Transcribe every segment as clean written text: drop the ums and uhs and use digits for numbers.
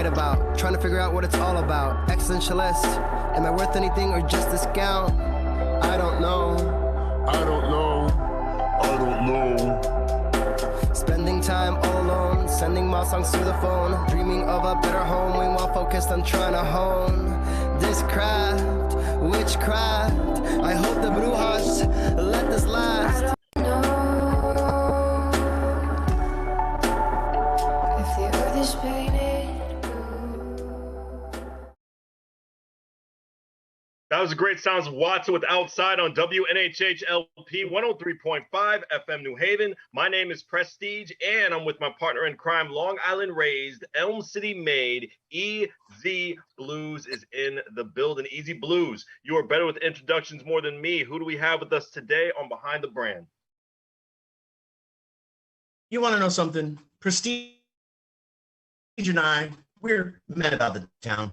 write about. Trying to figure out what it's all about. Existentialist. Am I worth anything or just discount? I don't know. I don't know. I don't know. Spending time all alone, sending my songs through the phone, dreaming of a better home, while focused on trying to hone this craft, witchcraft. I hope the Brujas let this last. I don't know if the earth is painted blue. That was a great sounds of Watson with Outside on WNHH LP 103.5 FM New Haven. My name is Prestige, and I'm with my partner in crime, Long Island raised, Elm City made, EZ Bluez is in the building. EZ Bluez, you are better with introductions more than me. Who do we have with us today on Behind the Brand? You want to know something? Prestige and I, we're men about the town.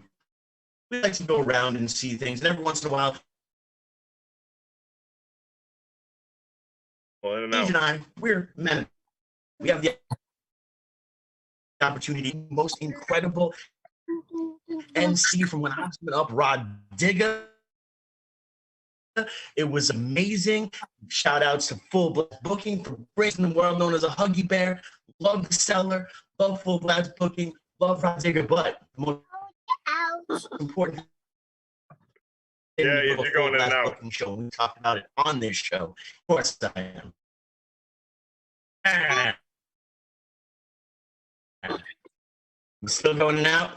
We like to go around and see things, and every once in a while, Prestige and I, we're men. We have the opportunity, most incredible MC from when I was coming up, Rod Digger. It was amazing. Shout outs to Full Blast Booking for breaking the world known as a Huggy Bear. Love the seller, love Full Blast Booking, love Rod Digger, but the most important Yeah, you're going in and out. Show. We talk about it on this show. Of course I am. I'm still going in and out?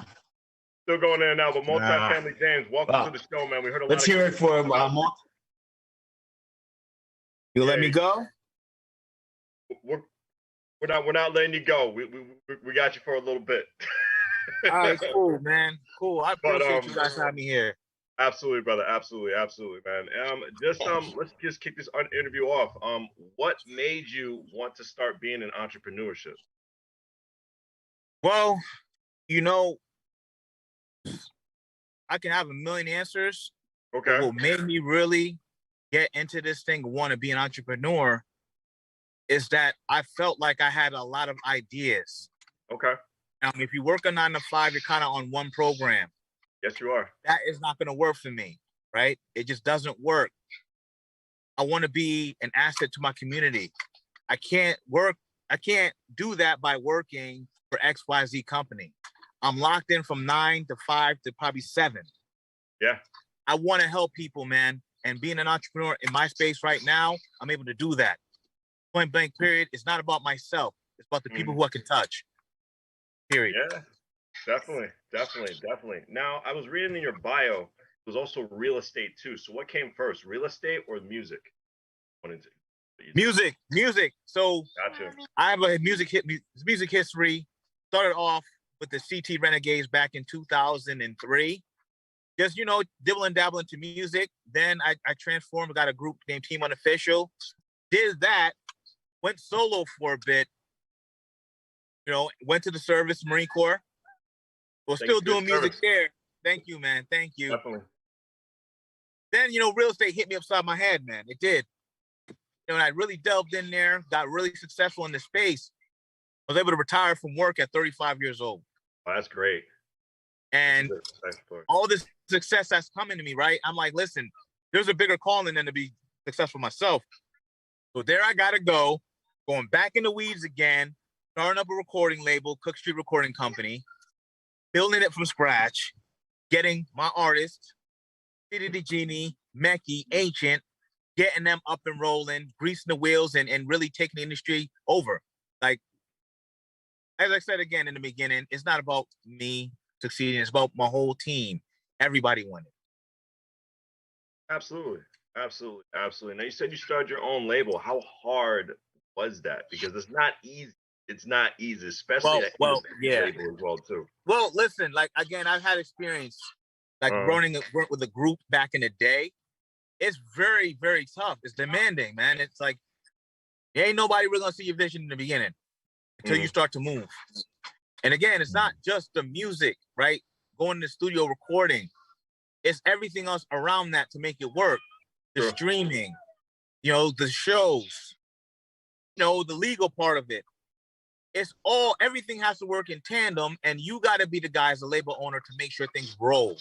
Still going in and out, but Multifamily James, welcome to the show, man. We heard a lot. Let's hear it for You let me go? We're not letting you go. We got you for a little bit. All right, cool, man. Cool. I appreciate you guys having me here. Absolutely, brother. Absolutely, man. Let's just kick this interview off. What made you want to start being in entrepreneurship? Well, you know, I can have a million answers. Okay. What made me really get into this thing and want to be an entrepreneur is that I felt like I had a lot of ideas. Okay. Now, if you work a 9 to 5, you're kind of on one program. Yes, you are. That is not going to work for me, right? It just doesn't work. I want to be an asset to my community. I can't do that by working for XYZ company. I'm locked in from 9 to 5 to probably 7. Yeah. I want to help people, man. And being an entrepreneur in my space right now, I'm able to do that. Point blank, period. It's not about myself. It's about the people who I can touch. Period. Yeah, definitely. Now, I was reading in your bio, it was also real estate too. So what came first, real estate or music? Music. So gotcha. I have a music history. Started off with the CT Renegades back in 2003. Just, dibble and dabble into music. Then I transformed, got a group named Team Unofficial. Did that, went solo for a bit. Went to the service, Marine Corps. We're still doing music there. Thank you, man. Thank you. Definitely. Then, real estate hit me upside my head, man. It did. And I really delved in there, got really successful in the space. I was able to retire from work at 35 years old. Oh, that's great. And all this success that's coming to me, right? I'm like, listen, there's a bigger calling than to be successful myself. So there I got to go, going back in the weeds again, starting up a recording label, Cook Street Recording Company, building it from scratch, getting my artists, City the Genie, Mecky, Ancient, getting them up and rolling, greasing the wheels, and really taking the industry over. Like, as I said again in the beginning, it's not about me succeeding. It's about my whole team. Everybody won it. Absolutely. Now, you said you started your own label. How hard was that? Because it's not easy. Especially yeah. label as well too. Well, listen, like, again, I've had experience running with a group back in the day. It's very, very tough. It's demanding, man. It's like, there ain't nobody really gonna see your vision in the beginning until you start to move. And again, it's not just the music, right? Going to the studio, recording. It's everything else around that to make it work. The streaming, the shows, the legal part of it. everything has to work in tandem, and you got to be the guy as a label owner to make sure things roll,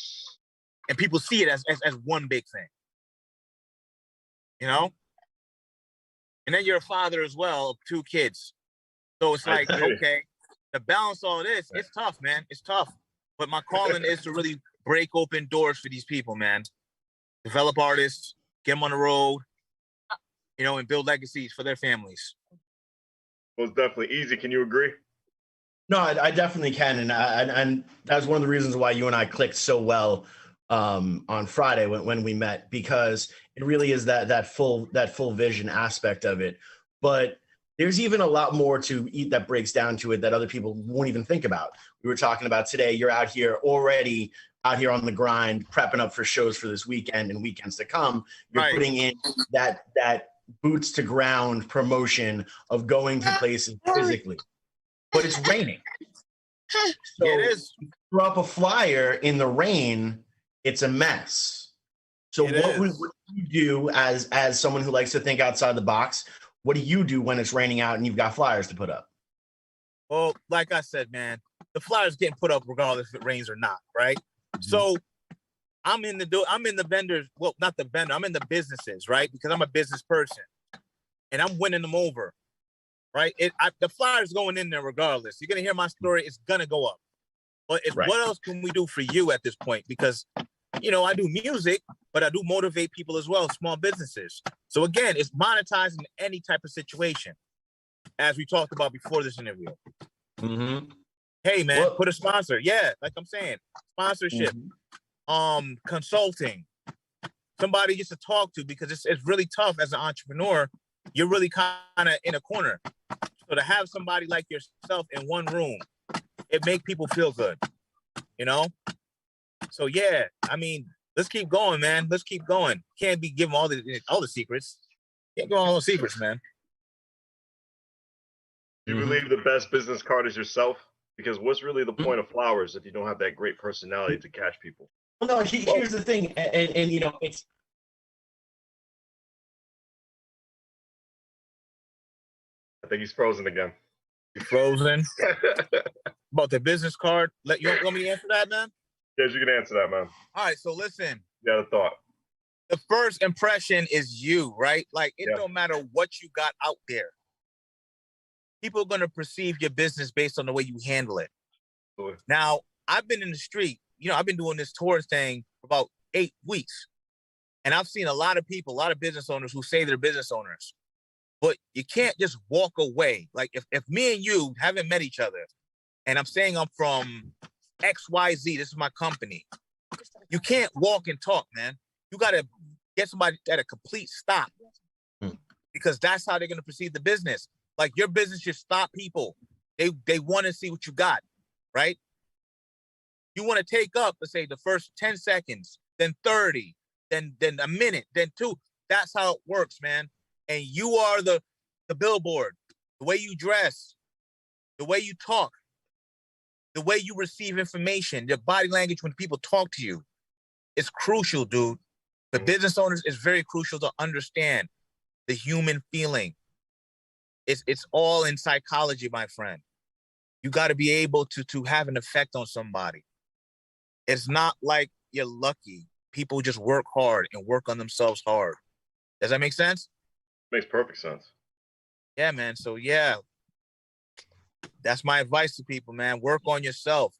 and people see it as one big thing, you know. And then you're a father as well of 2 kids, so it's like, okay, to balance all this, it's tough, man. It's tough, but my calling is to really break open doors for these people, man. Develop artists, get them on the road, you know, and build legacies for their families. Most definitely. Easy. Can you agree? No, I definitely can, and that's one of the reasons why you and I clicked so well on Friday when we met, because it really is that full vision aspect of it. But there's even a lot more to eat that breaks down to it that other people won't even think about. We were talking about today. You're out here on the grind, prepping up for shows for this weekend and weekends to come. You're putting in that boots to ground promotion of going to places physically, but it's raining. So yeah, it is. Throw up a flyer in the rain, it's a mess. So what would you do as someone who likes to think outside the box? What do you do when it's raining out and you've got flyers to put up? Well, like I said, man, the flyers getting put up regardless if it rains or not, right? Mm-hmm. So I'm in the vendors. Well, not the vendor. I'm in the businesses, right? Because I'm a business person, and I'm winning them over, right? The flyer's going in there regardless. You're gonna hear my story. It's gonna go up. But what else can we do for you at this point? Because, you know, I do music, but I do motivate people as well, small businesses. So again, it's monetizing any type of situation, as we talked about before this interview. Mm-hmm. Hey, man, put a sponsor. Yeah, like I'm saying, sponsorship, consulting, somebody just to talk to, because it's really tough as an entrepreneur. You're really kind of in a corner. So to have somebody like yourself in one room, it make people feel good, you know? So yeah, I mean, let's keep going, man. Let's keep going. Can't be giving all the secrets. Can't go all the secrets, man. Do you believe the best business card is yourself? Because what's really the point of flowers if you don't have that great personality to catch people? Well, no, here's the thing, and you know, it's. I think he's frozen again. You frozen? About the business card? You want me to answer that, man? Yes, you can answer that, man. All right, so listen. You got a thought. The first impression is you, right? Like, it don't matter what you got out there. People are going to perceive your business based on the way you handle it. Sure. Now, I've been in the street. You know, I've been doing this tour thing for about 8 weeks. And I've seen a lot of people, a lot of business owners who say they're business owners. But you can't just walk away. Like, if me and you haven't met each other, and I'm saying I'm from XYZ, this is my company, you can't walk and talk, man. You got to get somebody at a complete stop, because that's how they're going to perceive the business. Like, your business should stop people. They want to see what you got, right? You want to take up, let's say, the first 10 seconds, then 30, then a minute, then 2. That's how it works, man. And you are the billboard. The way you dress, the way you talk, the way you receive information, your body language when people talk to you, it's crucial, dude. For business owners, it's very crucial to understand the human feeling. It's all in psychology, my friend. You got to be able to have an effect on somebody. It's not like you're lucky. People just work hard and work on themselves hard. Does that make sense? Makes perfect sense. Yeah, man. So yeah, that's my advice to people, man. Work on yourself.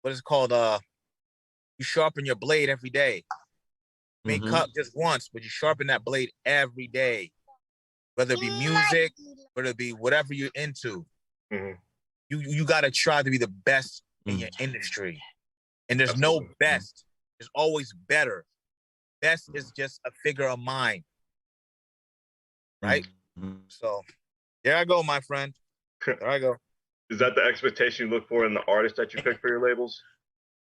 What is it called? You sharpen your blade every day. Make cut just once, but you sharpen that blade every day. Whether it be music, whether it be whatever you're into, you got to try to be the best in your industry. And there's no best. There's always better. Best is just a figure of mind. Right? So there I go, my friend. There I go. Is that the expectation you look for in the artist that you pick for your labels?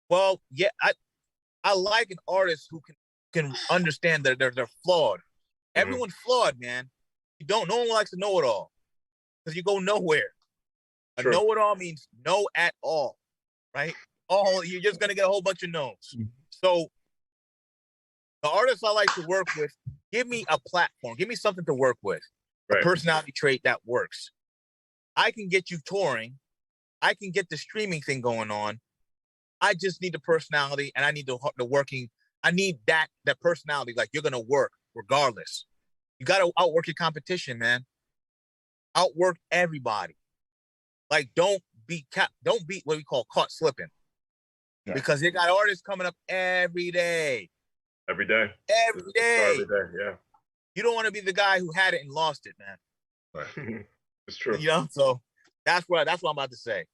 Well, yeah, I like an artist who can understand that they're flawed. Everyone's flawed, man. No one likes to know it all, because you go nowhere. A know-it-all means no at all, right? You're just gonna get a whole bunch of no's. So the artists I like to work with, give me a platform, give me something to work with, a personality trait that works. I can get you touring. I can get the streaming thing going on. I just need the personality, and I need the working. I need that personality. Like, you're gonna work regardless. You got to outwork your competition, man. Outwork everybody. Like, don't be what we call caught slipping. Yeah. Because they got artists coming up every day. Every day. Every day. Every day, yeah. You don't want to be the guy who had it and lost it, man. Right. It's true. You know, so that's what I'm about to say.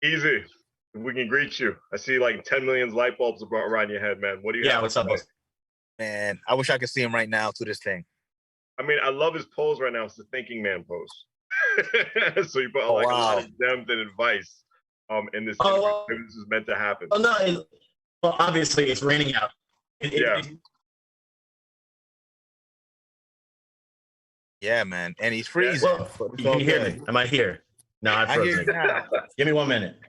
Easy. We can greet you. I see like 10 million light bulbs around your head, man. What do you have? What's up, boss? Man, I wish I could see him right now to this thing. I mean, I love his pose right now. It's the thinking man pose. So you put a lot of depth and advice in this interview. This is meant to happen. Oh, no. Well, obviously, it's raining out. Yeah, man. And he's freezing. Well, you can hear me. Am I here? No, I'm frozen. Give me 1 minute.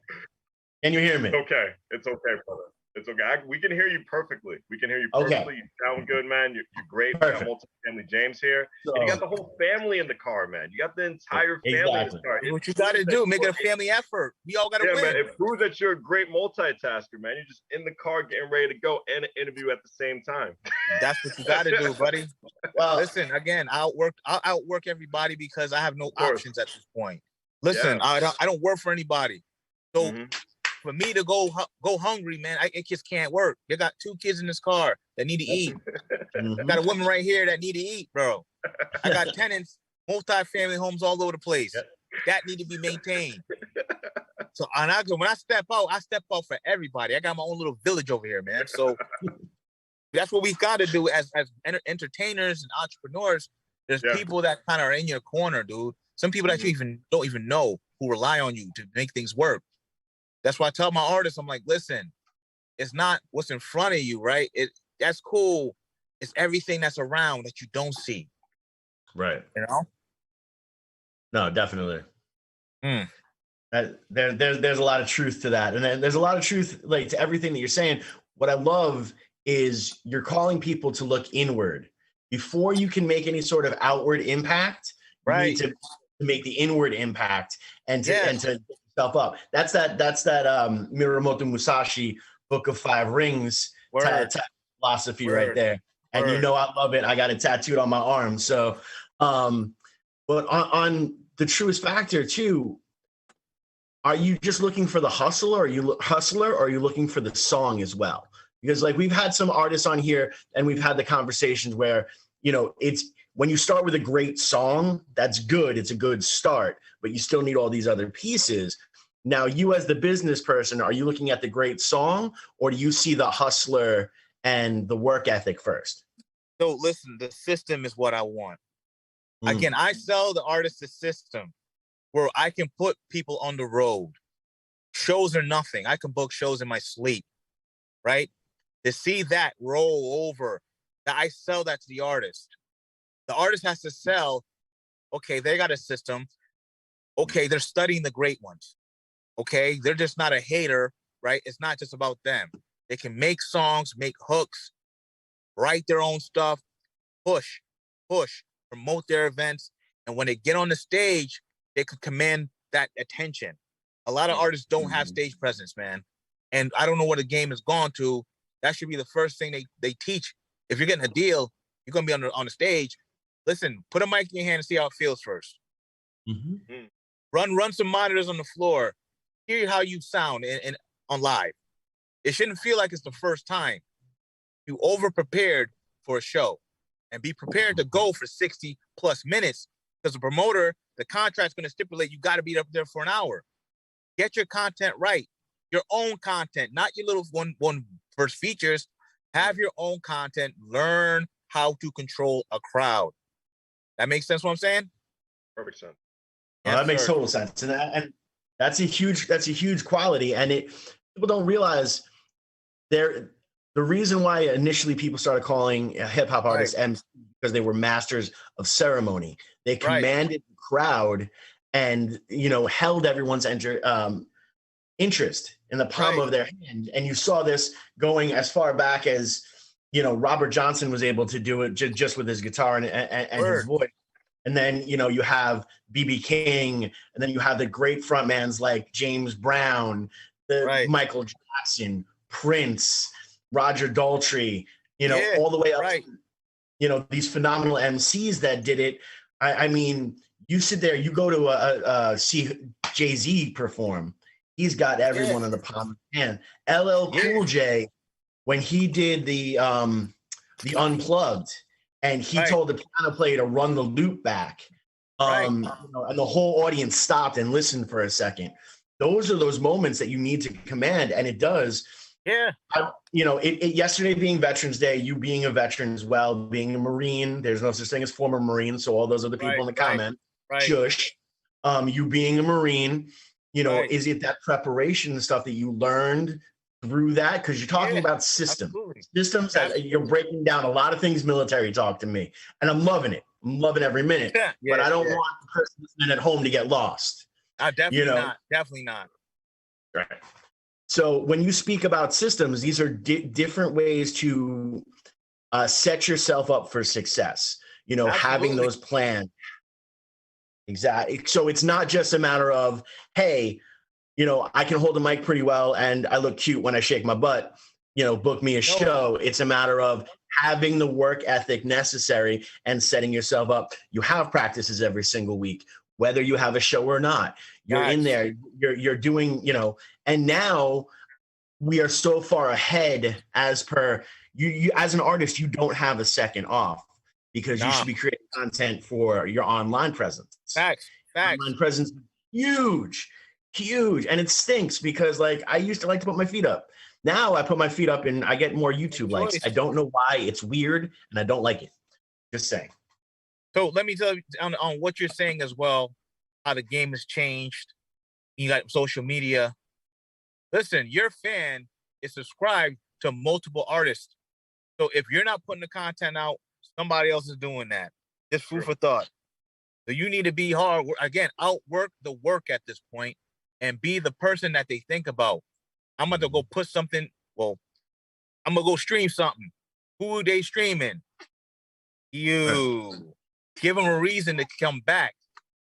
Can you hear me? It's okay, brother. It's okay. We can hear you perfectly. We can hear you perfectly. Okay. You sound good, man. You're great. Perfect. You got multi-family James here. So, and you got the whole family in the car, man. You got the entire family in the car. What you got to do, make it a family effort. We all got to win. Man, it proves that you're a great multitasker, man. You're just in the car getting ready to go and an interview at the same time. That's what you got to do, buddy. Well, listen, again, I'll outwork everybody because I have no options at this point. Listen, I don't work for anybody. So for me to go hungry, man, it just can't work. They got 2 kids in this car that need to eat. I got a woman right here that need to eat, bro. I got tenants, multi-family homes all over the place that need to be maintained. So when I step out for everybody. I got my own little village over here, man. So that's what we got to do as entertainers and entrepreneurs. There's people that kind of are in your corner, dude. Some people that you don't even know who rely on you to make things work. That's why I tell my artists, I'm like, listen, it's not what's in front of you, right? That's cool. It's everything that's around that you don't see. Right. You know? No, definitely. There's a lot of truth to that. And then there's a lot of truth like to everything that you're saying. What I love is you're calling people to look inward. Before you can make any sort of outward impact, you need to make the inward impact and to yourself up. That's that Mirumoto Musashi Book of 5 Rings philosophy right there. And you know I love it. I got it tattooed on my arm. So but on the truest factor too, are you just looking for the hustler or are you looking for the song as well? Because like we've had some artists on here and we've had the conversations where, you know, it's when you start with a great song, that's good. It's a good start, but you still need all these other pieces. Now, you as the business person, are you looking at the great song or do you see the hustler and the work ethic first? So listen, the system is what I want. Again, I sell the artist a system where I can put people on the road. Shows are nothing. I can book shows in my sleep, right? To see that roll over, that I sell that to the artist. The artist has to sell, okay, they got a system. Okay, they're studying the great ones. Okay, they're just not a hater, right? It's not just about them. They can make songs, make hooks, write their own stuff, push, promote their events. And when they get on the stage, they could command that attention. A lot of artists don't have stage presence, man. And I don't know where the game has gone to. That should be the first thing they teach. If you're getting a deal, you're going to be on the stage. Listen, put a mic in your hand and see how it feels first. Run some monitors on the floor. Hear how you sound on live. It shouldn't feel like it's the first time. You over-prepared for a show and be prepared to go for 60 plus minutes because the promoter, the contract's going to stipulate you got to be up there for an hour. Get your content right. Your own content, not your little one first features. Have your own content. Learn how to control a crowd. That makes sense what I'm saying? Perfect sense. Well, that makes total sense. And that's a huge quality. And people don't realize the reason why initially people started calling hip hop artists MCs because they were masters of ceremony. They commanded the crowd and, you know, held everyone's interest in the palm of their hand. And you saw this going as far back as, you know, Robert Johnson was able to do it just with his guitar and his voice. And then, you have BB King, and then you have the great frontmans like James Brown, Right. Michael Jackson, Prince, Roger Daltrey, Yeah, all the way up right. to, these phenomenal MCs that did it. I mean, you sit there, you go to see Jay-Z perform. He's got everyone in the palm of his hand. LL Cool J, when he did the Unplugged, and he told the piano player to run the loop back, and the whole audience stopped and listened for a second. Those are those moments that you need to command, and it does. Yeah. Yesterday being Veterans Day, you being a veteran as well, being a Marine, there's no such thing as former Marine, so all those other people in the comment, shush. You being a Marine, is it that preparation and stuff that you learned through that? Because you're talking about systems. That you're breaking down a lot of things military talk to me, and I'm loving it. I'm loving every minute. But I don't want the person listening at home to get lost. Definitely not. Right. So when you speak about systems, these are different ways to set yourself up for success. Having those plans. Exactly. So it's not just a matter of, hey, I can hold a mic pretty well and I look cute when I shake my butt, book me a show. It's a matter of having the work ethic necessary and setting yourself up. You have practices every single week, whether you have a show or not. You're in there, you're doing, and now we are so far ahead as per you as an artist, you don't have a second off because you should be creating content for your online presence. Facts. Online presence, huge. And it stinks because I used to like to put my feet up. Now I put my feet up and I get more YouTube likes. I don't know why. It's weird and I don't like it. Just saying. So let me tell you on what you're saying as well, how the game has changed. You got social media. Listen, your fan is subscribed to multiple artists. So if you're not putting the content out, somebody else is doing that. Just food for thought. So you need to be hard. Again, outwork the work at this point and be the person that they think about. I'm going to go put something. Well, I'm going to go stream something. Who are they streaming? You. Give them a reason to come back.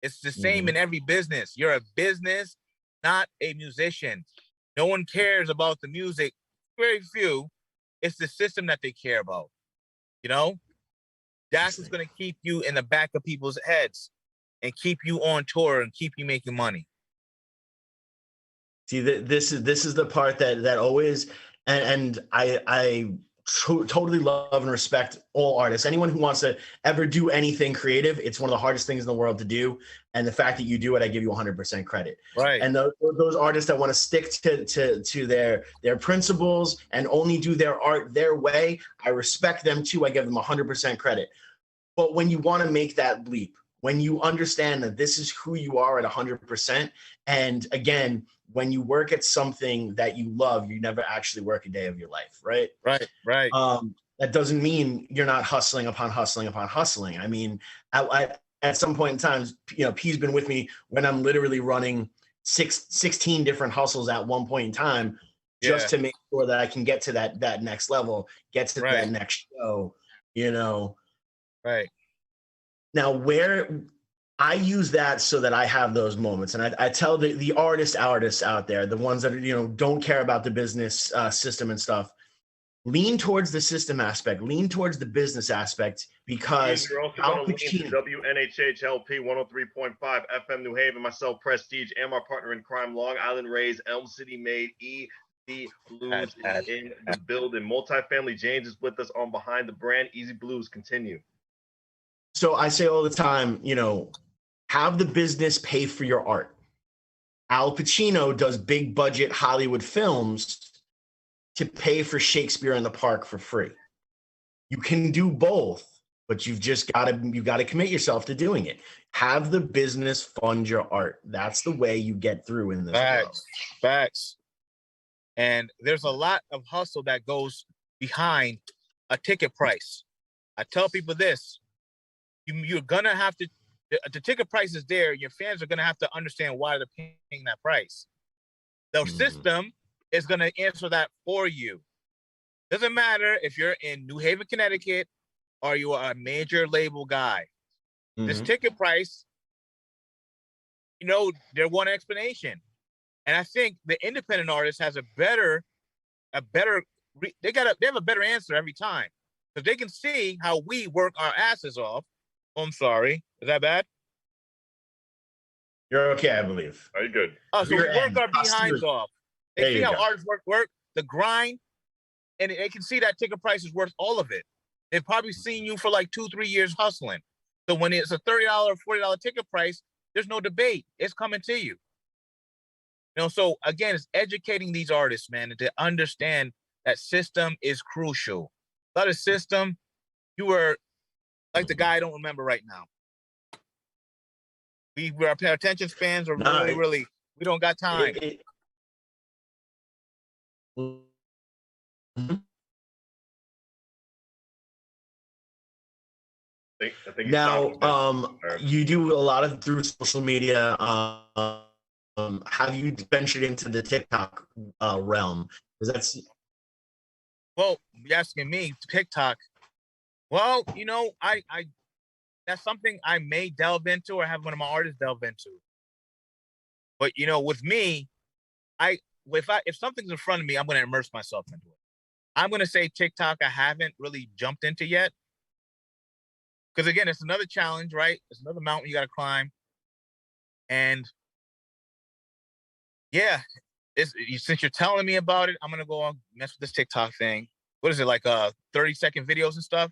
It's the same in every business. You're a business, not a musician. No one cares about the music. Very few. It's the system that they care about. That's what's going to keep you in the back of people's heads and keep you on tour and keep you making money. See, this is the part that always, and I totally love and respect all artists. Anyone who wants to ever do anything creative, it's one of the hardest things in the world to do. And the fact that you do it, I give you 100% credit. Right. And those artists that want to stick to their principles and only do their art their way, I respect them too. I give them 100% credit. But when you want to make that leap, when you understand that this is who you are at 100%, and again, when you work at something that you love, you never actually work a day of your life, right? Right. That doesn't mean you're not hustling upon hustling upon hustling. I mean, at some point in time, P's been with me when I'm literally running 16 different hustles at one point in time, just to make sure that I can get to that next level, get to that next show, Right. Now, where I use that so that I have those moments, and I tell the artists out there, the ones that don't care about the business system and stuff, lean towards the system aspect, lean towards the business aspect, because you're also going to lean to WNHHLP 103.5 FM New Haven, myself, Prestige, and my partner in crime, Long Island Raised, Elm City Made, the Bluez is in the building. Multifamily James is with us on Behind the Brand. Easy Blues, continue. So I say all the time, have the business pay for your art. Al Pacino does big budget Hollywood films to pay for Shakespeare in the Park for free. You can do both, but you've got to commit yourself to doing it. Have the business fund your art. That's the way you get through in this world. Facts. And there's a lot of hustle that goes behind a ticket price. I tell people this. You're going to have to, the ticket price is there. Your fans are going to have to understand why they're paying that price. The system is going to answer that for you. Doesn't matter if you're in New Haven, Connecticut, or you are a major label guy. This ticket price, you know, they're one explanation. And I think the independent artist has they have a better answer every time. Because they can see how we work our asses off. Oh, I'm sorry. Is that bad? You're okay, I believe. Are you good? Oh, so we Your work end. our behinds off. They There see you how go. artists work, the grind, and they can see that ticket price is worth all of it. They've probably seen you for like 2-3 years hustling. So when it's a $30, $40 ticket price, there's no debate. It's coming to you. You know, so again, it's educating these artists, man, to understand that system is crucial. Without a system, you were like the guy I don't remember right now. Our attention spans are really, we don't got time. I think now, you do a lot of through social media. Have you ventured into the TikTok realm? Because that's well, you're asking me TikTok. Well, you know, I that's something I may delve into or have one of my artists delve into. But you know, with me, if something's in front of me, I'm going to immerse myself into it. I'm going to say TikTok I haven't really jumped into yet. Because again, it's another challenge, right? It's another mountain you got to climb. And yeah, since you're telling me about it, I'm going to go on mess with this TikTok thing. What is it, like 30-second videos and stuff?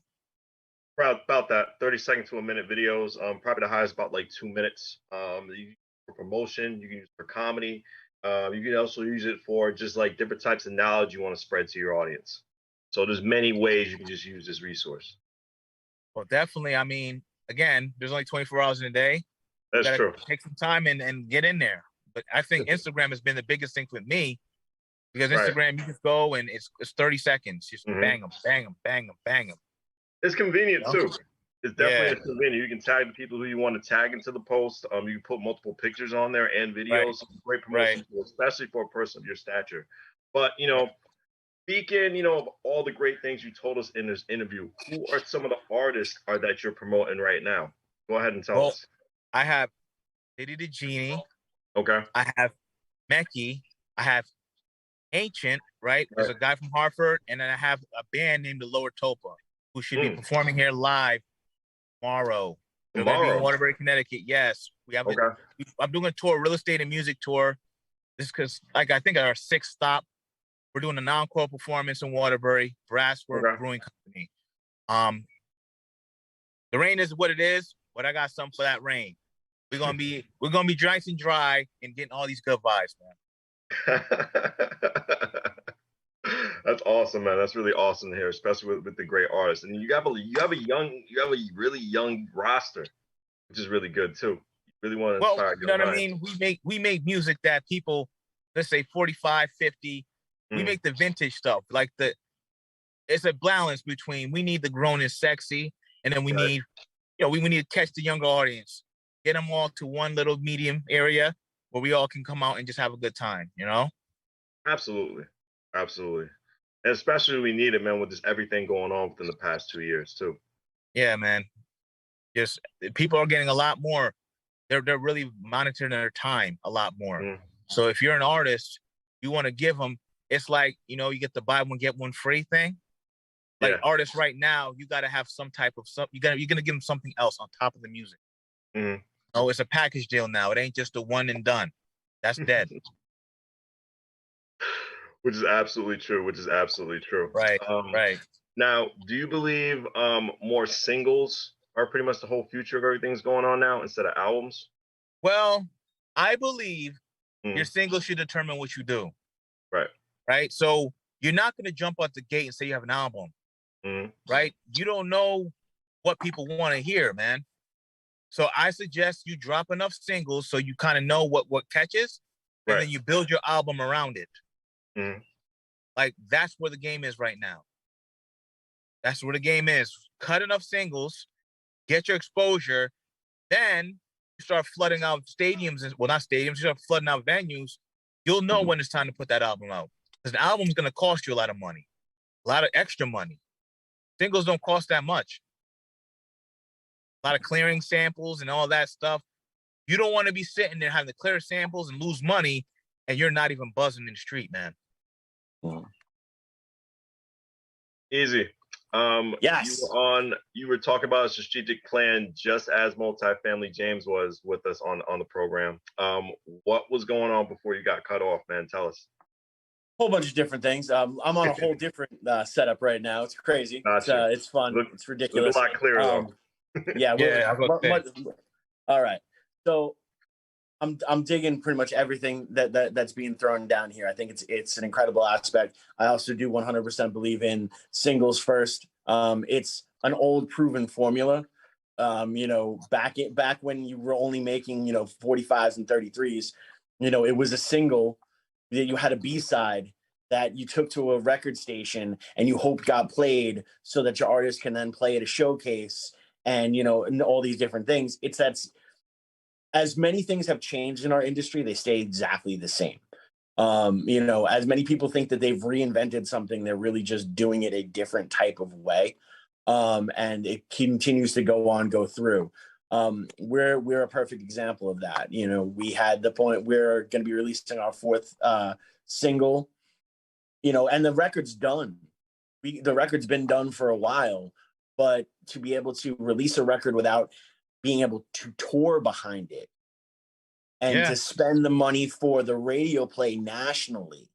About that 30 second to a minute videos. Probably the highest about like 2 minutes. You use for promotion, you can use it for comedy. You can also use it for just like different types of knowledge you want to spread to your audience. So there's many ways you can just use this resource. Well, definitely. I mean, again, there's only 24 hours in a day. That's true. Take some time and get in there. But I think Instagram has been the biggest thing for me because Instagram, you just go and it's 30 seconds. Just bang them, bang them, bang them, bang them. It's convenient too. It's definitely convenient. You can tag the people who you want to tag into the post. You can put multiple pictures on there and videos. Great promotion, especially for a person of your stature. But you know, speaking, you know, of all the great things you told us in this interview, who are some of the artists that you're promoting right now? Go ahead and tell us. I have Diddy the Genie. Okay. I have Mecky. I have Ancient, right? There's a guy from Hartford, and then I have a band named the Lower Topa, who should be performing here live tomorrow. They're going to be in Waterbury, Connecticut. Yes, we have. I'm doing a tour, real estate and music tour. This is because, like, I think our 6th stop. We're doing an encore performance in Waterbury, Brasswork Brewing Company. The rain is what it is, but I got something for that rain. We're gonna be nice and dry and getting all these good vibes, man. That's awesome, man. That's really awesome to hear, especially with the great artists. And you have a really young roster, which is really good too. You really want to inspire you know what I mean? We make music that people, let's say 45, 50. We make the vintage stuff. Like it's a balance between we need the grown and sexy, and then we need, you know, we need to catch the younger audience, get them all to one little medium area where we all can come out and just have a good time, you know? Absolutely. Absolutely. And especially we need it, man, with just everything going on within the past 2 years too. Yeah, man. Just people are getting a lot more. They're really monitoring their time a lot more. So if you're an artist, you want to give them, it's like, you know, you get the buy one, get one free thing. Like artists right now, you got to have some type of you're going to give them something else on top of the music. Oh, it's a package deal now. It ain't just a one and done. That's dead. Which is absolutely true. Right. Right. Now, do you believe more singles are pretty much the whole future of everything's going on now instead of albums? Well, I believe your single should determine what you do. Right. So you're not going to jump out the gate and say you have an album. Right. You don't know what people want to hear, man. So I suggest you drop enough singles so you kind of know what catches, and then you build your album around it. Like that's where the game is right now. That's where the game is. Cut enough singles, get your exposure, then you start flooding out stadiums. Well, not stadiums. You start flooding out venues. You'll know when it's time to put that album out. Because the album's going to cost you a lot of money, a lot of extra money. Singles don't cost that much. a lot of clearing samples and all that stuff. You don't want to be sitting there having to clear samples and lose money, and you're not even buzzing in the street, man. Easy. Yes. You were talking about a strategic plan just as Multifamily James was with us on the program. What was going on before you got cut off, man? Tell us. Whole bunch of different things. I'm on a whole different setup right now. It's crazy. Gotcha. It's fun. It's ridiculous. Look a lot clearer though. Yeah. Yeah. All right. So I'm digging pretty much everything that's being thrown down here. I think it's an incredible aspect. I also do 100% believe in singles first. It's an old proven formula. Back when you were only making 45s and 33s, it was a single that you had a B-side that you took to a record station and you hoped got played so that your artist can then play at a showcase and all these different things. That's as many things have changed in our industry, they stay exactly the same. As many people think that they've reinvented something, they're really just doing it a different type of way. And it continues to go through. We're a perfect example of that. We had the point we're going to be releasing our fourth single, and the record's done. The record's been done for a while, but to be able to release a record without being able to tour behind it and to spend the money for the radio play nationally,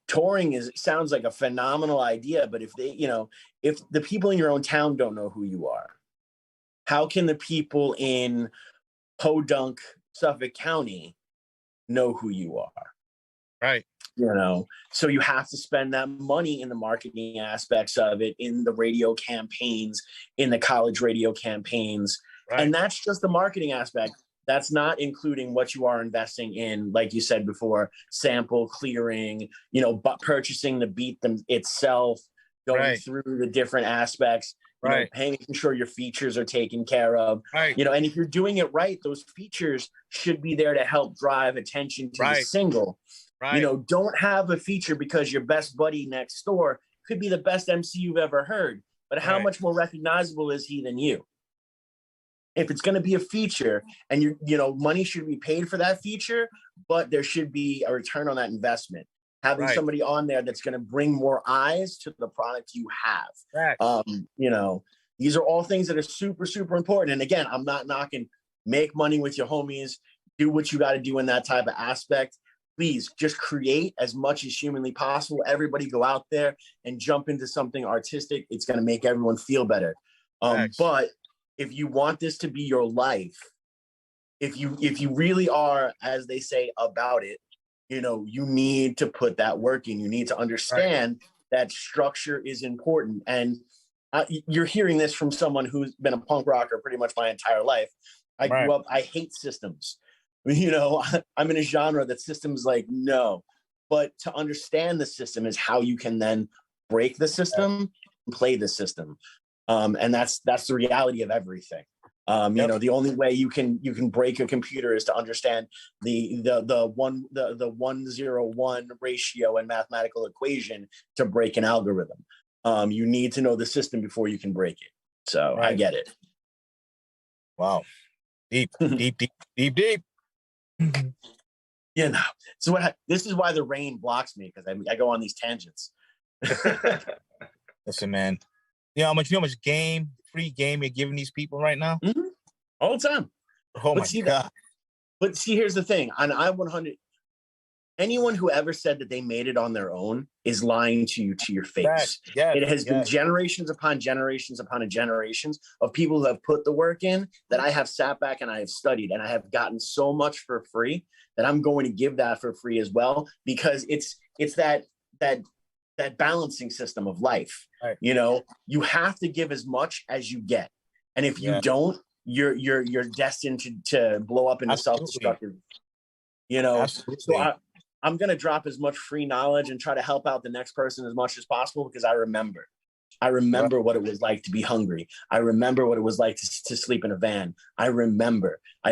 touring sounds like a phenomenal idea, but if the people in your own town don't know who you are, how can the people in Podunk, Suffolk County know who you are? Right. So you have to spend that money in the marketing aspects of it, in the radio campaigns, in the college radio campaigns. Right. And that's just the marketing aspect. That's not including what you are investing in, like you said before, sample clearing, but purchasing the beat itself, going through the different aspects, making sure your features are taken care of. Right. And if you're doing it right, those features should be there to help drive attention to the single. Right. Don't have a feature because your best buddy next door could be the best MC you've ever heard, but how much more recognizable is he than you? If it's going to be a feature and money should be paid for that feature, but there should be a return on that investment. Having somebody on there that's going to bring more eyes to the product you have. These are all things that are super, super important. And again, I'm not knocking, make money with your homies, do what you got to do in that type of aspect. Please just create as much as humanly possible. Everybody go out there and jump into something artistic. It's going to make everyone feel better. But if you want this to be your life, if you really are, as they say, about it, you need to put that work in. You need to understand that structure is important. And you're hearing this from someone who's been a punk rocker pretty much my entire life. I grew up, I hate systems. I'm in a genre that systems like, no. But to understand the system is how you can then break the system and play the system. And that's the reality of everything. The only way you can break a computer is to understand the 101 ratio and mathematical equation to break an algorithm. You need to know the system before you can break it. So I get it. Wow. Deep, deep, deep, deep, deep. So this is why the rain blocks me, because I go on these tangents. Listen, man. How much free game you're giving these people right now? Mm-hmm. All the time. Oh my God. But see, here's the thing. On I-100, anyone who ever said that they made it on their own is lying to you to your face. It has been generations upon generations upon generations of people who have put the work in that I have sat back and I have studied, and I have gotten so much for free that I'm going to give that for free as well, because it's that balancing system of life. Right. You have to give as much as you get. And if you don't, you're destined to blow up into self-destructive. So I'm going to drop as much free knowledge and try to help out the next person as much as possible, because I remember what it was like to be hungry. I remember what it was like to sleep in a van. I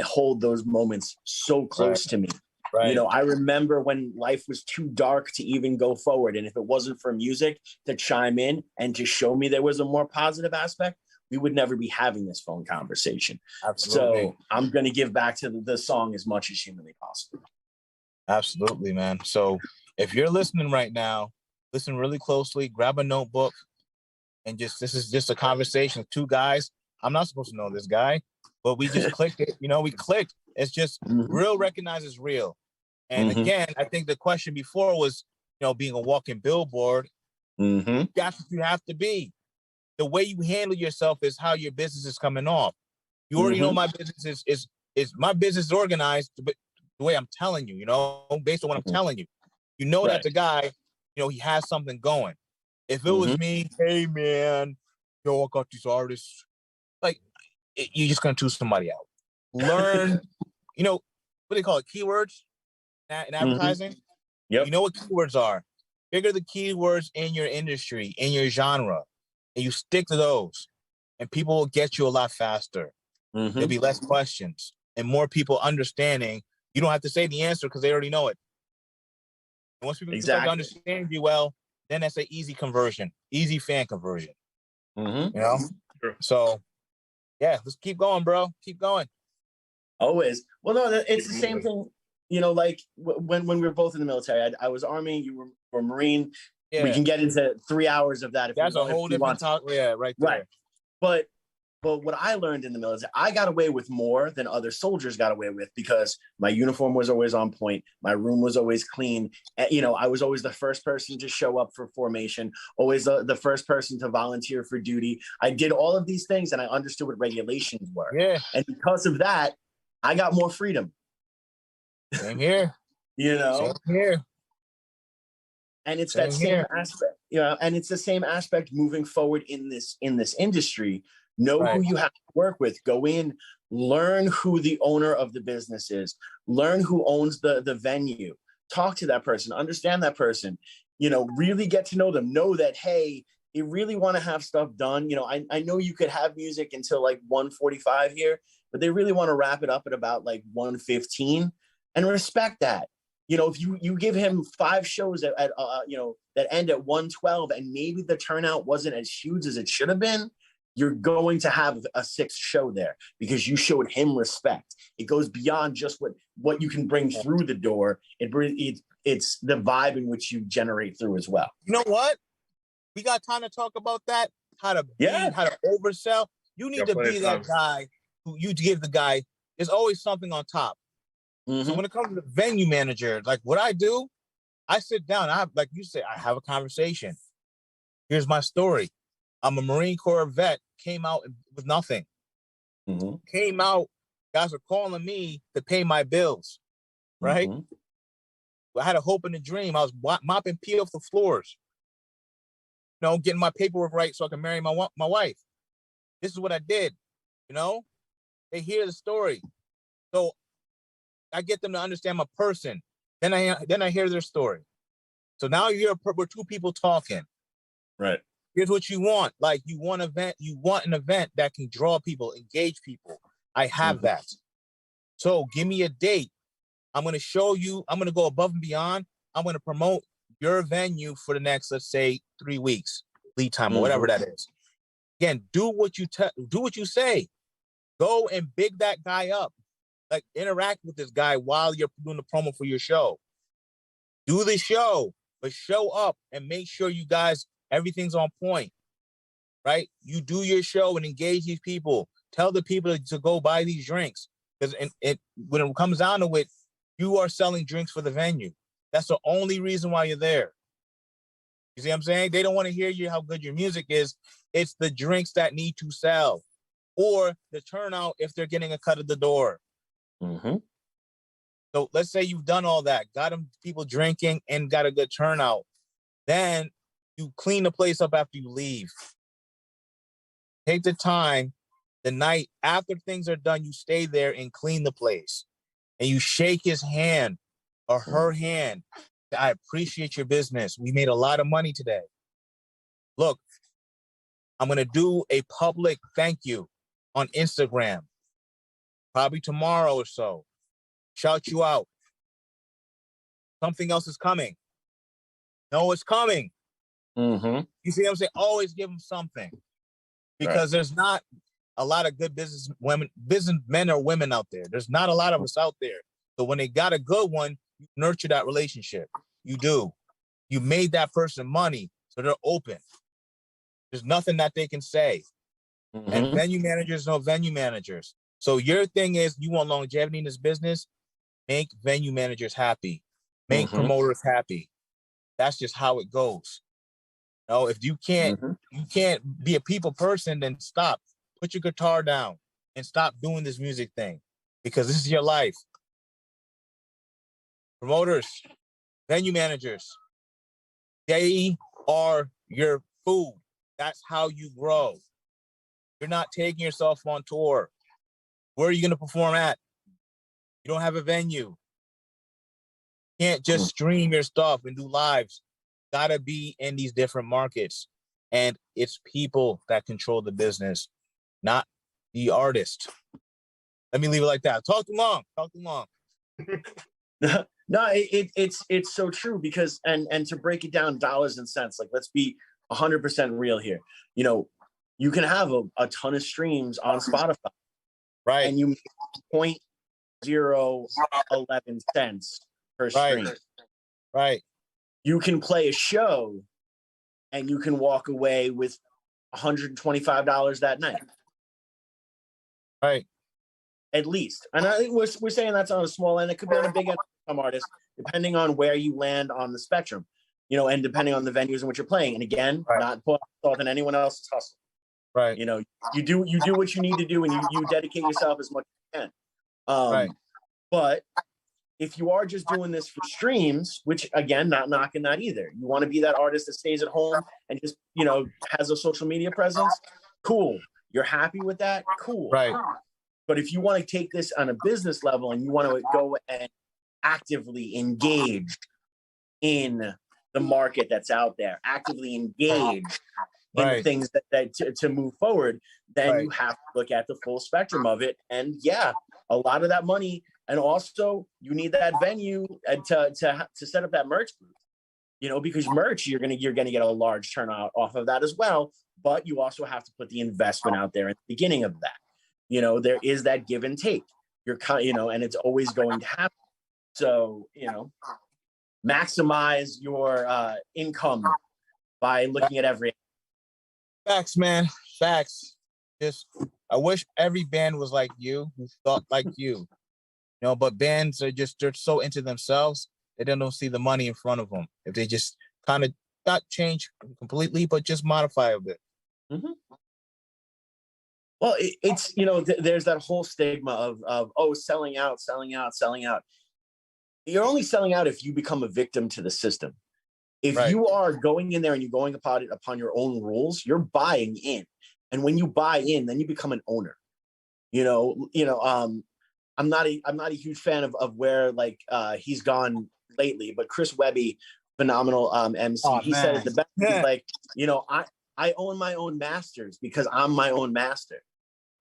hold those moments so close to me. Right. I remember when life was too dark to even go forward. And if it wasn't for music to chime in and to show me there was a more positive aspect, we would never be having this phone conversation. Absolutely. So I'm going to give back to the song as much as humanly possible. Absolutely, man. So if you're listening right now, listen really closely, grab a notebook, and this is just a conversation of two guys. I'm not supposed to know this guy, but we just clicked it. We clicked. It's just real recognizes real. And again, I think the question before was, being a walking billboard. That's what you have to be. The way you handle yourself is how your business is coming off. You already know my business is my business is organized the way I'm telling you, based on what I'm telling you. That the guy, he has something going. If it was me, hey man, I got these artists, you're just gonna choose somebody out. Learn, what do they call it? Keywords in advertising. Yep. You know what keywords are. Figure the keywords in your industry, in your genre, and you stick to those, and people will get you a lot faster. There'll be less questions and more people understanding. You don't have to say the answer because they already know it. And once people start to understand you well, then that's an easy conversion, easy fan conversion. Sure. So, yeah, let's keep going, bro. Keep going. Always. Well, no, it's the same thing. Like when we were both in the military, I was Army, you were Marine. Yeah. We can get into 3 hours of that. That's a whole different talk. Yeah, right there. Right. But what I learned in the military, I got away with more than other soldiers got away with because my uniform was always on point. My room was always clean. I was always the first person to show up for formation, always the first person to volunteer for duty. I did all of these things and I understood what regulations were. Yeah. And because of that, I got more freedom. Same here. Same here. And it's that same aspect, and it's the same aspect moving forward in this industry. Know who you have to work with. Go in, learn who the owner of the business is. Learn who owns the venue. Talk to that person. Understand that person. Really get to know them. Know that, hey, you really want to have stuff done. I know you could have music until like 1:45 here, but they really want to wrap it up at about like 1:15, and respect that. If you give him 5 shows at that end at 1:12 and maybe the turnout wasn't as huge as it should have been, you're going to have a 6th show there because you showed him respect. It goes beyond just what you can bring through the door. It's the vibe in which you generate through as well. You know what? We got time to talk about that. How to oversell. You need to be that guy who you give the guy. There's always something on top. So when it comes to the venue manager, like what I do, I sit down. Like you said, I have a conversation. Here's my story. I'm a Marine Corps vet, came out with nothing. Came out, guys are calling me to pay my bills, right? I had a hope and a dream. I was mopping pee off the floors, getting my paperwork right so I can marry my wife. This is what I did, They hear the story. So I get them to understand my person. Then I hear their story. So now we're 2 people talking. Right. Here's what you want. Like you want an event that can draw people, engage people. I have that. So give me a date. I'm going to show you, I'm going to go above and beyond. I'm going to promote your venue for the next, let's say 3 weeks lead time or whatever that is. Again, do what you say. Go and big that guy up. Like interact with this guy while you're doing the promo for your show. Do the show, but show up and make sure you guys, everything's on point, right? You do your show and engage these people. Tell the people to go buy these drinks. Because when it comes down to it, you are selling drinks for the venue. That's the only reason why you're there. You see what I'm saying? They don't want to hear how good your music is. It's the drinks that need to sell or the turnout if they're getting a cut at the door. So let's say you've done all that, got them people drinking and got a good turnout. Then you clean the place up after you leave. Take the time, the night after things are done, you stay there and clean the place. And you shake his hand or her hand. I appreciate your business. We made a lot of money today. Look, I'm going to do a public thank you on Instagram. Probably tomorrow or so. Shout you out. Something else is coming. No, it's coming. You see what I'm saying? Always give them something. because there's not a lot of good business men or women out there. There's not a lot of us out there. So when they got a good one, you nurture that relationship. You do. You made that person money, so they're open. There's nothing that they can say. And venue managers know venue managers. So your thing is, you want longevity in this business, make venue managers happy, make promoters happy. That's just how it goes. You know, if you can't be a people person, then stop. Put your guitar down and stop doing this music thing, because this is your life. Promoters, venue managers, they are your food. That's how you grow. You're not taking yourself on tour. Where are you going to perform at? You don't have a venue. You can't just stream your stuff and do lives. Gotta be in these different markets. And it's people that control the business, not the artist. Let me leave it like that. Talk too long. No, it's so true, because and to break it down dollars and cents, like, let's be 100% real here. You know, you can have a ton of streams on Spotify, right? And you make 0.011 cents per stream, right? You can play a show, and you can walk away with $125 that night, right? At least. And I think we're saying that's on a small end. It could be on a big end for some artists, depending on where you land on the spectrum, you know, and depending on the venues in which you're playing. And again, not putting in anyone else's hustle. Right. You know, you do what you need to do, and you dedicate yourself as much as you can. But if you are just doing this for streams, which again, not knocking that either, you want to be that artist that stays at home and just, you know, has a social media presence, cool. You're happy with that, cool. Right. But if you want to take this on a business level and you want to go and actively engage in the market that's out there, actively engage in the things that to move forward, then you have to look at the full spectrum of it. And yeah, a lot of that money, and also you need that venue to set up that merch booth, you know, because merch, you're gonna get a large turnout off of that as well. But you also have to put the investment out there at the beginning of that. You know, there is that give and take. You know, and it's always going to happen. So, you know, maximize your income by looking at every. Facts, man. Facts. Just, I wish every band was like you, who thought like you. You know, but bands are just, they're so into themselves, they don't see the money in front of them. If they just kind of not change completely, but just modify a bit. Mm-hmm. Well, it's, you know, there's that whole stigma of selling out. You're only selling out if you become a victim to the system. If you are going in there and you're going about it upon your own rules, you're buying in. And when you buy in, then you become an owner. I'm not a huge fan of where he's gone lately, but Chris Webby, phenomenal MC. He said it the best. He's like, you know, I own my own masters because I'm my own master.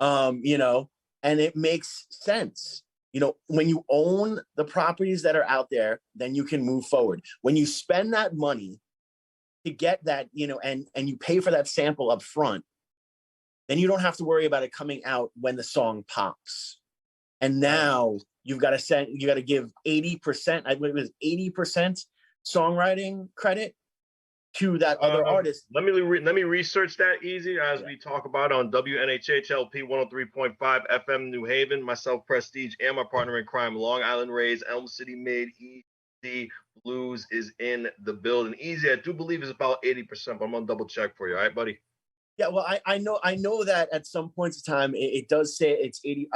You know, and it makes sense. You know, when you own the properties that are out there, then you can move forward. When you spend that money to get that, you know, and you pay for that sample up front, then you don't have to worry about it coming out when the song pops. And now you got to give 80%, I believe it was 80% songwriting credit to that other artist. Let me research that easy as we talk about on WNHHLP 103.5 FM New Haven. Myself, Prestige, and my partner in crime, Long Island Raised, Elm City Made, Easy Bluez is in the building. Easy, I do believe is about 80%, but I'm gonna double check for you. All right, buddy? Yeah, well, I know that at some points in time it does say it's 80.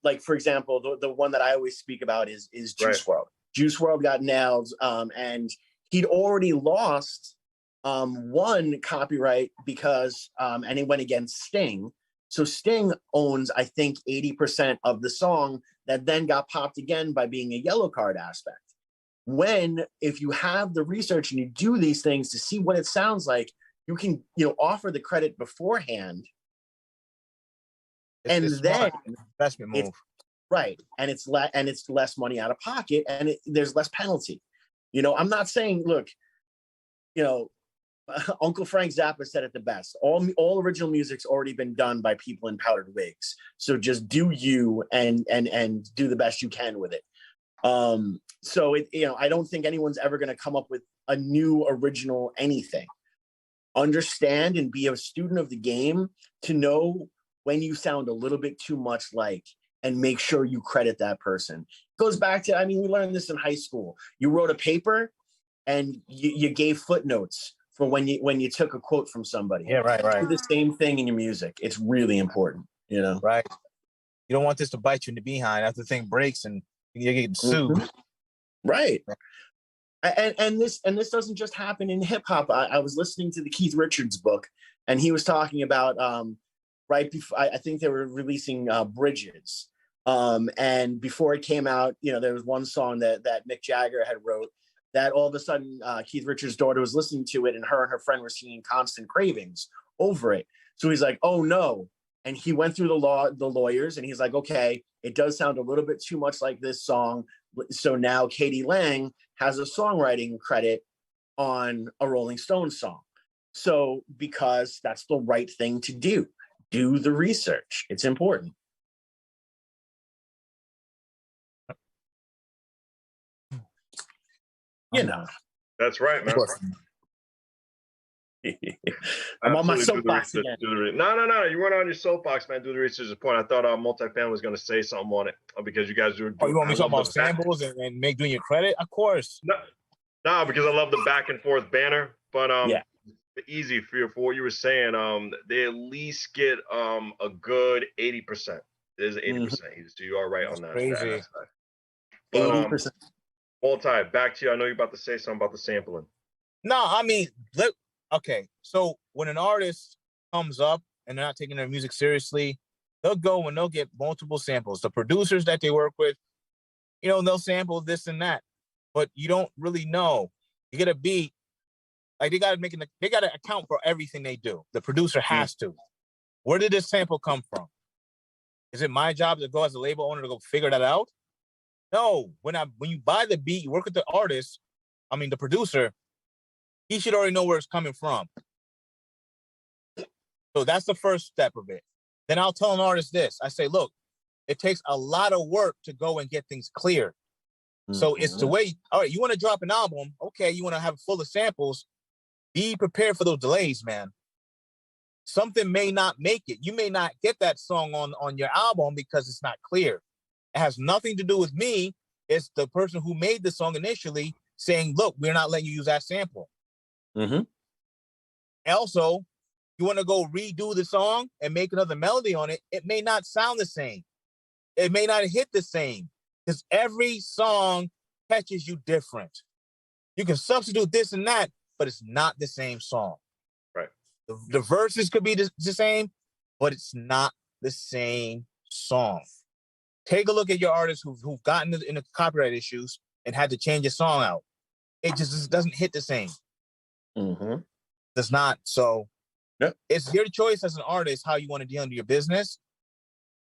Like for example, the one that I always speak about is Juice WRLD. Juice WRLD got nailed, and he'd already lost one copyright because and it went against Sting. So Sting owns, I think, 80% of the song that then got popped again by being a yellow card aspect. If you have the research and you do these things to see what it sounds like, you can, you know, offer the credit beforehand. It's then investment move. Right. And it's less money out of pocket, and there's less penalty. You know, I'm not saying, look, you know, Uncle Frank Zappa said it the best. All original music's already been done by people in powdered wigs. So just do you and do the best you can with it. So I don't think anyone's ever going to come up with a new original anything. Understand and be a student of the game to know when you sound a little bit too much like, and make sure you credit that person. It goes back to, we learned this in high school. You wrote a paper and you gave footnotes for when you took a quote from somebody. Yeah, right. Do the same thing in your music. It's really important, Right. You don't want this to bite you in the behind after the thing breaks and you're getting sued. Mm-hmm. Right. And this doesn't just happen in hip hop. I was listening to the Keith Richards book, and he was talking about right before I think they were releasing Bridges, and before it came out, there was one song that Mick Jagger had wrote that all of a sudden Keith Richards' daughter was listening to it, and her friend were singing "Constant Cravings" over it. So he's like, "Oh no!" And he went through the lawyers, and he's like, "Okay, it does sound a little bit too much like this song." So now Katie Lang has a songwriting credit on a Rolling Stones song. So because that's the right thing to do. Do the research. It's important. That's right, man. I'm on my soapbox again. No. You weren't on your soapbox, man. Do the research. The point. I thought Multifamily was going to say something on it because you guys do. Oh, you want me to talk about samples and doing your credit? Of course. No, because I love the back and forth banner. But yeah, easy for what you were saying. They at least get a good 80%. There's 80%. So you are right on that. Crazy. 80%. Multi, back to you. I know you're about to say something about the sampling. No, okay. So when an artist comes up and they're not taking their music seriously, they'll go and they'll get multiple samples. The producers that they work with, they'll sample this and that, but you don't really know. You get a beat, like they got to account for everything they do. The producer has to. Where did this sample come from? Is it my job to go as a label owner to go figure that out? No. When you buy the beat, you work with the artist, the producer, he should already know where it's coming from. So that's the first step of it. Then I'll tell an artist this. I say, look, it takes a lot of work to go and get things cleared. So it's the way, all right, you want to drop an album. Okay, you want to have it full of samples. Be prepared for those delays, man. Something may not make it. You may not get that song on your album because it's not clear. It has nothing to do with me. It's the person who made the song initially saying, look, we're not letting you use that sample. Also, you want to go redo the song and make another melody on it, it may not sound the same. It may not hit the same because every song catches you different. You can substitute this and that, but it's not the same song. Right. The verses could be the same, but it's not the same song. Take a look at your artists who've gotten into copyright issues and had to change a song out. It just doesn't hit the same. Does not. So it's your choice as an artist how you want to deal into your business.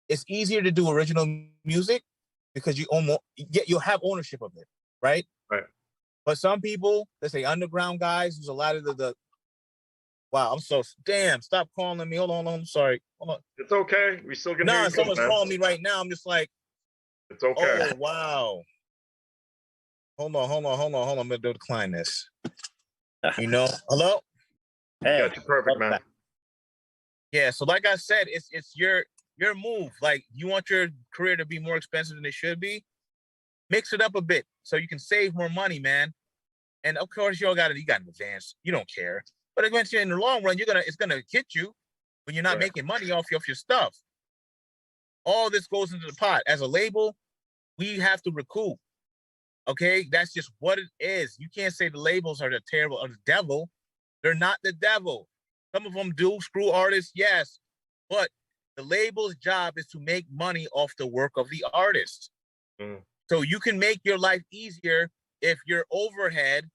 It's easier to do original music because you'll have ownership of it, right? Right. But some people, let's say underground guys, there's a lot of the wow, I'm so damn. Stop calling me. Hold on, I'm sorry. Hold on. It's okay. We still can hear you. Someone's calling me right now. I'm just like, it's okay. Oh wow. Hold on. I'm gonna decline this. Hello? Hey, got you perfect, man. Yeah, so like I said, it's your move. Like you want your career to be more expensive than it should be. Mix it up a bit so you can save more money, man. And of course, you got an advance. You don't care. But eventually, in the long run, it's gonna hit you when you're not making money off your stuff. All this goes into the pot. As a label, we have to recoup. Okay, that's just what it is. You can't say the labels are the devil. They're not the devil. Some of them do screw artists, yes, but the label's job is to make money off the work of the artist. So you can make your life easier if your overhead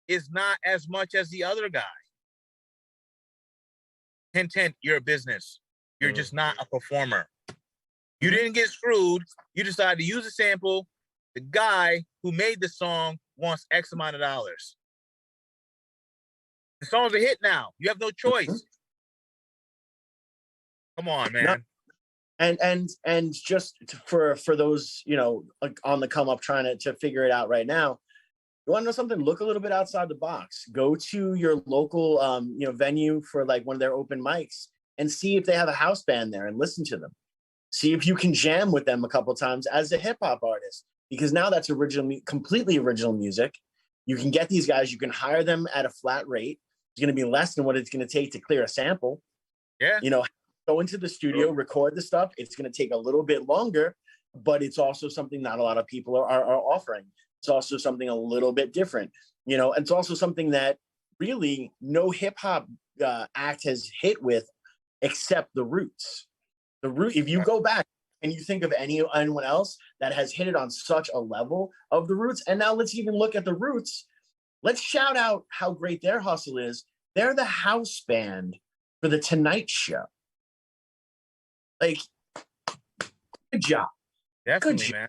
is not as much as the other guy. Hint, you're a business. You're just not a performer. You didn't get screwed. You decided to use a sample. The guy who made the song wants X amount of dollars. The song's a hit now. You have no choice. Mm-hmm. Come on, man. No. And just for those, you know, like on the come up trying to figure it out right now, you want to know something? Look a little bit outside the box. Go to your local, you know, venue for like one of their open mics and see if they have a house band there and listen to them. See if you can jam with them a couple times as a hip hop artist, because now that's completely original music. You can get these guys, you can hire them at a flat rate. It's going to be less than what it's going to take to clear a sample. Yeah. You know, go into the studio, record the stuff. It's going to take a little bit longer, but it's also something not a lot of people are offering. It's also something a little bit different. You know, it's also something that really no hip hop act has hit with except the Roots. The Root, if you go back and you think of anyone else that has hit it on such a level of the Roots, and now let's even look at the Roots. Let's shout out how great their hustle is. They're the house band for the Tonight Show. Like, good job. Definitely, good job. Man.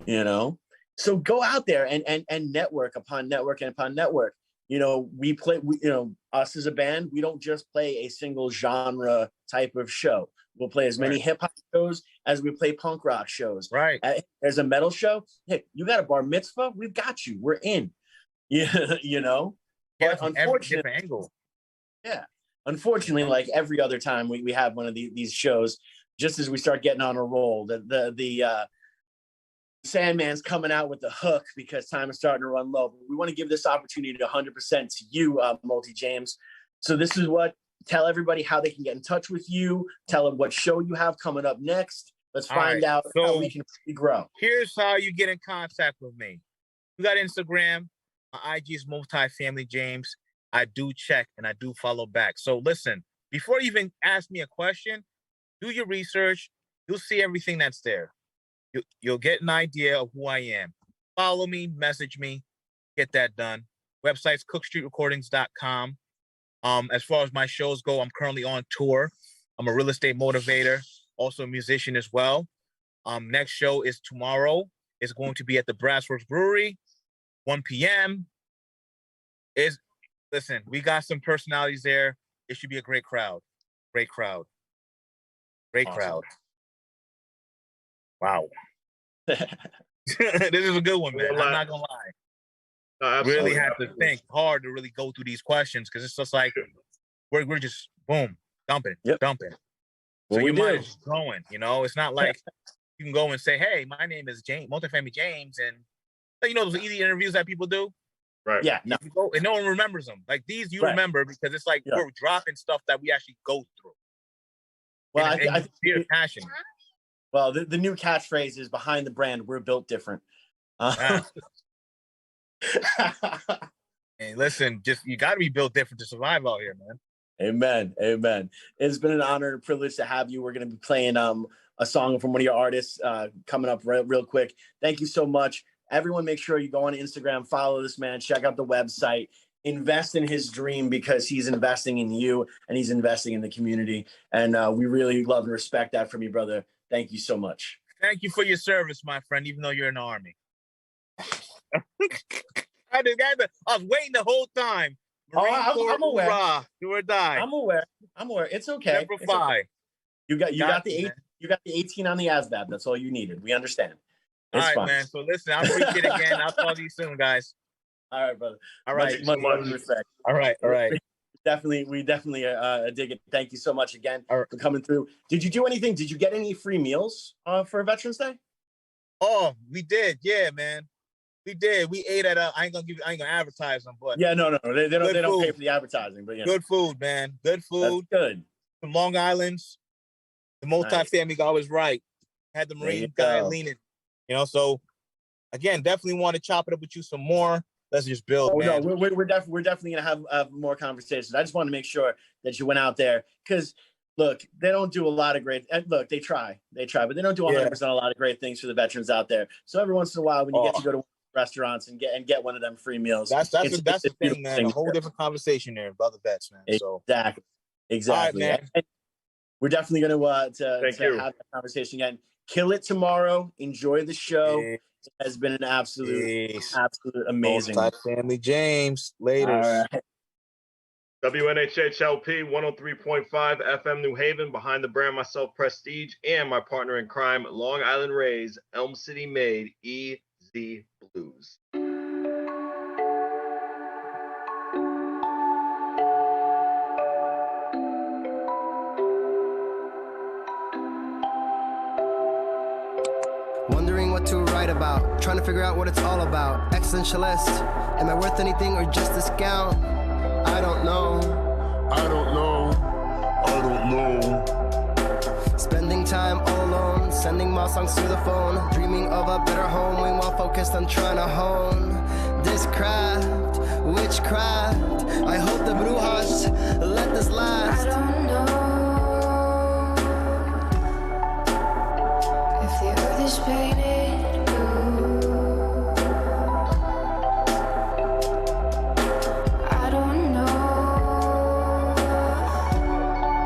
You know, so go out there and network upon network and upon network. You know, you know, us as a band, we don't just play a single genre type of show. We'll play as many hip hop shows as we play punk rock shows. Right. There's a metal show. Hey, you got a bar mitzvah? We've got you. We're in. Yeah, you know. Yeah, but from every different angle. Yeah. Unfortunately, like every other time we have one of these shows, just as we start getting on a roll, the Sandman's coming out with the hook because time is starting to run low. But we want to give this opportunity to 100% to you, Multi James. So this is tell everybody how they can get in touch with you. Tell them what show you have coming up next. Let's find out how we can grow. Here's how you get in contact with me. You got Instagram. My IG is Multifamily James. I do check and I do follow back. So listen, before you even ask me a question, do your research. You'll see everything that's there. You'll get an idea of who I am. Follow me, message me, get that done. Website's cookstreetrecordings.com. As far as my shows go, I'm currently on tour. I'm a real estate motivator, also a musician as well. Next show is tomorrow. It's going to be at the Brassworks Brewery, 1 p.m. Listen, we got some personalities there. It should be a great crowd. Great crowd. Great awesome. Crowd. Wow. This is a good one, man. I'm not gonna lie. Really had to think hard to really go through these questions because it's just like we're just boom, dumping. So your mind is just going, you know. It's not like you can go and say, "Hey, my name is James, Multifamily James," and you know those easy interviews that people do. Right. Yeah. No. And no one remembers them. Like these, you remember because it's like we're dropping stuff that we actually go through. Well, I think passion. Well, the new catchphrase is behind the brand, we're built different. Hey, listen, you got to be built different to survive out here, man. Amen. It's been an honor and privilege to have you. We're going to be playing a song from one of your artists coming up real quick. Thank you so much. Everyone, make sure you go on Instagram, follow this man, check out the website, invest in his dream because he's investing in you and he's investing in the community. And we really love and respect that from you, brother. Thank you so much. Thank you for your service, my friend, even though you're in the Army. I was waiting the whole time. I'm aware. Hurrah, do or die. I'm aware. It's okay. Number 5. Okay. You got the 8. You got the 18 on the ASVAB. That's all you needed. We understand. It's all right, fine. Man. So listen, I appreciate it again. I'll talk to you soon, guys. All right, brother. All right. Much respect. All right. We definitely dig it. Thank you so much again for coming through. Did you do anything? Did you get any free meals for Veterans Day? Oh, we did. Yeah, man. We did. We ate at I ain't gonna advertise them, but yeah, no. They don't pay for the advertising, but yeah. Good food, man. Good food. That's good. From Long Island's. The multifamily guy was right. Had the Marine guy leaning. You know, so again, definitely want to chop it up with you some more. Let's just build, man. No, we're definitely gonna have more conversations. I just want to make sure that you went out there because look, they don't do a lot of great. Look, they try, but they don't do 100% a lot of great things for the veterans out there. So every once in a while, when you get to go to restaurants and get one of them free meals, that's the thing, man. A whole different conversation there about the vets, man. Exactly. All right, man. And we're definitely going to have that conversation again. Kill it tomorrow. Enjoy the show. It has been an absolute amazing. Family James. Later. All right. WNHHLP 103.5 FM New Haven, behind the brand, myself, Prestige, and my partner in crime, Long Island Raised, Elm City made, EZ Bluez. Wondering what to write about, trying to figure out what it's all about. Existentialist, am I worth anything or just a scout? I don't know. Spending time all alone, sending my songs through the phone, dreaming of a better home, while focused on trying to hone this craft, witchcraft. I hope the Brujas let this last.